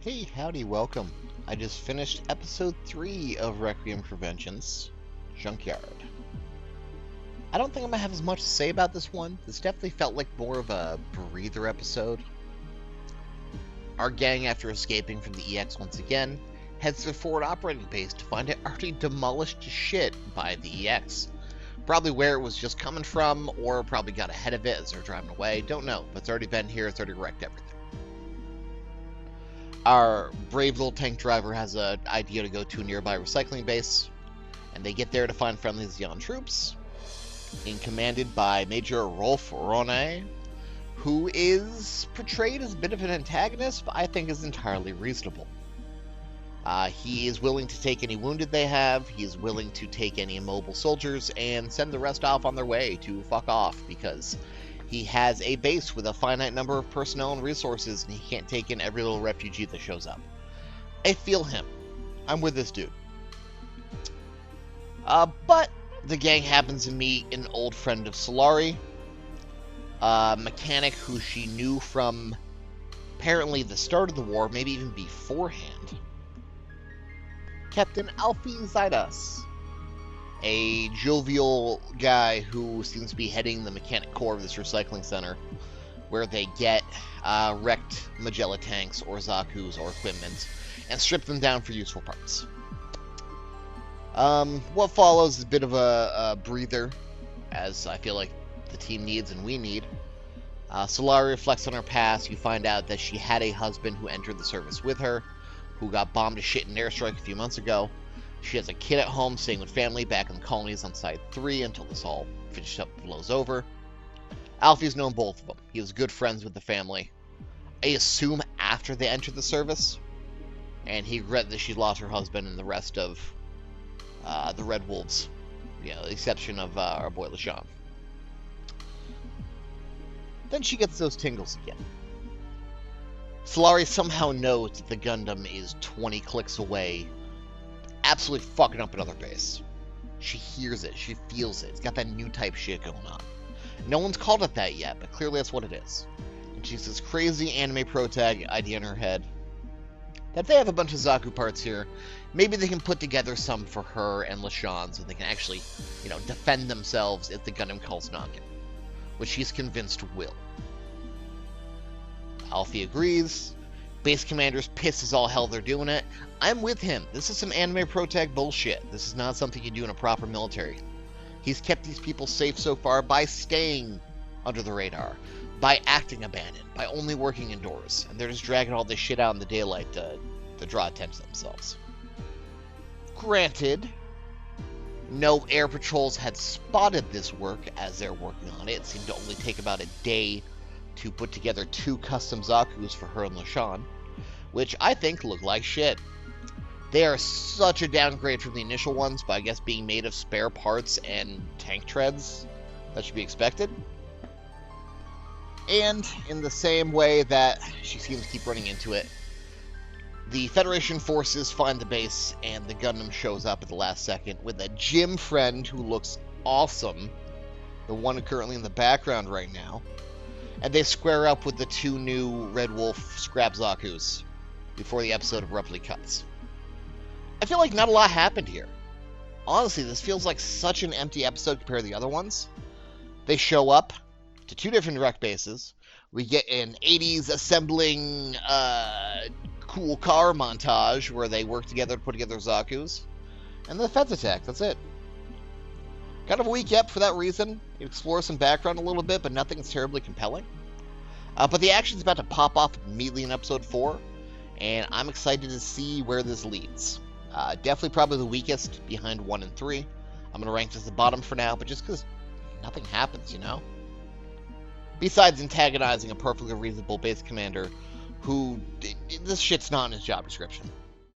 Hey, howdy, welcome. I just finished episode 3 of Requiem for Vengeance, Junkyard. I don't think I'm gonna have as much to say about this one. This definitely felt like more of a breather episode. Our gang, after escaping from the EX once again, heads to the forward operating base to find it already demolished to shit by the EX. Probably where it was just coming from, or probably got ahead of it as they're driving away. Don't know, but it's already been here, it's already wrecked everything. Our brave little tank driver has an idea to go to a nearby recycling base, and they get there to find friendly Zeon troops, being commanded by Major Rolf Rone, who is portrayed as a bit of an antagonist, but I think is entirely reasonable. He is willing to take any wounded they have, he is willing to take any immobile soldiers, and send the rest off on their way to fuck off, because he has a base with a finite number of personnel and resources, and he can't take in every little refugee that shows up. I feel him. I'm with this dude. But the gang happens to meet an old friend of Solari, a mechanic who she knew from apparently the start of the war, maybe even beforehand. Captain Alfie Zydas, a jovial guy who seems to be heading the mechanic core of this recycling center, where they get wrecked Magella tanks or Zaku's or equipment and strip them down for useful parts. What follows is a bit of a breather, as I feel like the team needs and we need. Solari reflects on her past. You find out that she had a husband who entered the service with her, who got bombed to shit in an airstrike a few months ago. She has a kid at home staying with family back in the colonies on Side 3 until this all finished up blows over. Alfie's known both of them. He was good friends with the family. I assume after they entered the service, and he regretted that she lost her husband and the rest of the Red Wolves, the exception of our boy LeSean. Then she gets those tingles again. Solari somehow knows that the Gundam is 20 clicks away, absolutely fucking up another base. She hears it, she feels it. It's got that new type shit going on. No one's called it that yet, but clearly that's what it is. And she's this crazy anime protag idea in her head that if they have a bunch of Zaku parts here, maybe they can put together some for her and LeSean so they can actually, defend themselves if the Gundam calls Noggin, which she's convinced will. Alfie agrees. Base commander's pissed as all hell they're doing it. I'm with him. This is some anime protag bullshit. This is not something you do in a proper military. He's kept these people safe so far by staying under the radar, by acting abandoned, by only working indoors, and they're just dragging all this shit out in the daylight to draw attention to themselves. Granted, no air patrols had spotted this work as they're working on it. It seemed to only take about a day to put together 2 custom Zakus for her and LeSean, which I think look like shit. They are such a downgrade from the initial ones, but I guess being made of spare parts and tank treads, that should be expected. And in the same way that she seems to keep running into it, the Federation forces find the base, and the Gundam shows up at the last second with a gym friend who looks awesome, the one currently in the background right now. And they square up with the 2 new Red Wolf scrap Zakus before the episode abruptly cuts. I feel like not a lot happened here. Honestly, this feels like such an empty episode compared to the other ones. They show up to 2 different direct bases. We get an 80s assembling cool car montage where they work together to put together Zakus. And the feds attack, that's it. Kind of a weak ep for that reason. It explores some background a little bit, but nothing's terribly compelling. But the action's about to pop off immediately in episode 4, and I'm excited to see where this leads. Definitely probably the weakest behind 1 and 3. I'm going to rank this at the bottom for now, but just because nothing happens, Besides antagonizing a perfectly reasonable base commander who, this shit's not in his job description.